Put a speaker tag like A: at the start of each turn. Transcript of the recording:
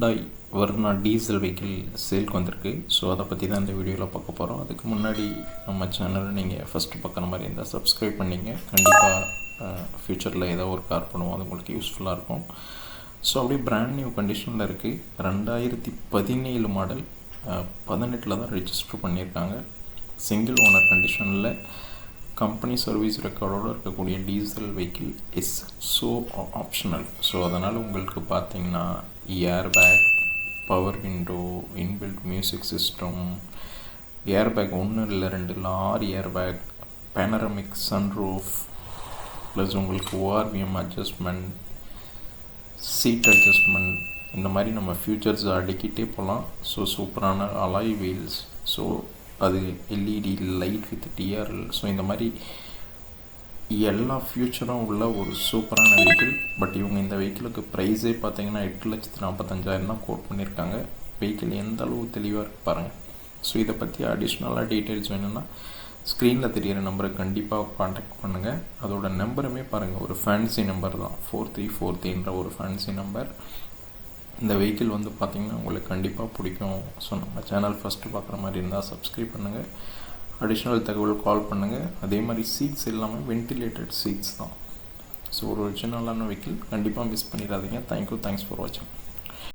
A: Hyundai Verna diesel vehicle சேல்க்கு வந்திருக்கு. So அதை பற்றி தான் இந்த வீடியோவில் பார்க்க போகிறோம். அதுக்கு முன்னாடி நம்ம சேனலை நீங்கள் ஃபஸ்ட்டு பார்க்குற மாதிரி இருந்தால் சப்ஸ்கிரைப் பண்ணிங்க. கண்டிப்பாக ஃப்யூச்சரில் ஏதோ ஒரு கார் பண்ணுவோம், அது உங்களுக்கு யூஸ்ஃபுல்லாக இருக்கும். ஸோ அப்படியே பிராண்ட் நியூ கண்டிஷனில் இருக்குது. 2017 மாடல், 18 தான் ரெஜிஸ்டர் பண்ணியிருக்காங்க. சிங்கிள் ஓனர் கண்டிஷனில் கம்பெனி சர்வீஸ் ரெக்கார்டோடு இருக்கக்கூடிய diesel vehicle is so optional. So அதனால் உங்களுக்கு பார்த்தீங்கன்னா air bag, power window, inbuilt music system, air bag 1 இல்லை 2 இல்லை 6 air bag, panoramic sunroof, plus உங்களுக்கு ஓஆர்விஎம் அட்ஜஸ்ட்மெண்ட், சீட் அட்ஜஸ்ட்மெண்ட், இந்த மாதிரி நம்ம ஃபியூச்சர்ஸ் அடிக்கிட்டே போகலாம். ஸோ சூப்பரான அலாய் வீல்ஸ், ஸோ அது LED light with TRL, so இந்த மாதிரி எல்லா ஃபியூச்சரும் உள்ள ஒரு சூப்பரான வெஹிக்கிள். பட் இவங்க இந்த வெஹிக்கிளுக்கு ப்ரைஸே பார்த்தீங்கன்னா 8,45,000 தான் கோட் பண்ணியிருக்காங்க. வெஹிக்கிள் எந்த அளவு தெளிவாக இருக்குது பாருங்கள். ஸோ இதை பற்றி அடிஷ்னலாக டீட்டெயில்ஸ் வேணும்னா ஸ்க்ரீனில் தெரிகிற நம்பரை கண்டிப்பாக காண்டாக்ட் பண்ணுங்கள். அதோட நம்பருமே பாருங்கள், ஒரு ஃபேன்சி நம்பர் தான், 4343ன்ற ஒரு ஃபேன்சி நம்பர். இந்த வெஹிக்கிள் வந்து பார்த்திங்கன்னா உங்களுக்கு கண்டிப்பாக பிடிக்கும். ஸோ நம்ம சேனல் ஃபஸ்ட்டு பார்க்குற மாதிரி இருந்தால் சப்ஸ்கிரைப் பண்ணுங்கள். அடிஷ்னல் தகவல் கால் பண்ணுங்கள். அதே மாதிரி சீட்ஸ் எல்லாமே வென்டிலேட்டட் சீட்ஸ் தான். ஸோ ஒரு ஒரிஜினலான வெஹிக்கிள், கண்டிப்பாக மிஸ் பண்ணிடாதீங்க. தேங்க்யூ, தேங்க்ஸ் ஃபார் வாட்சிங்.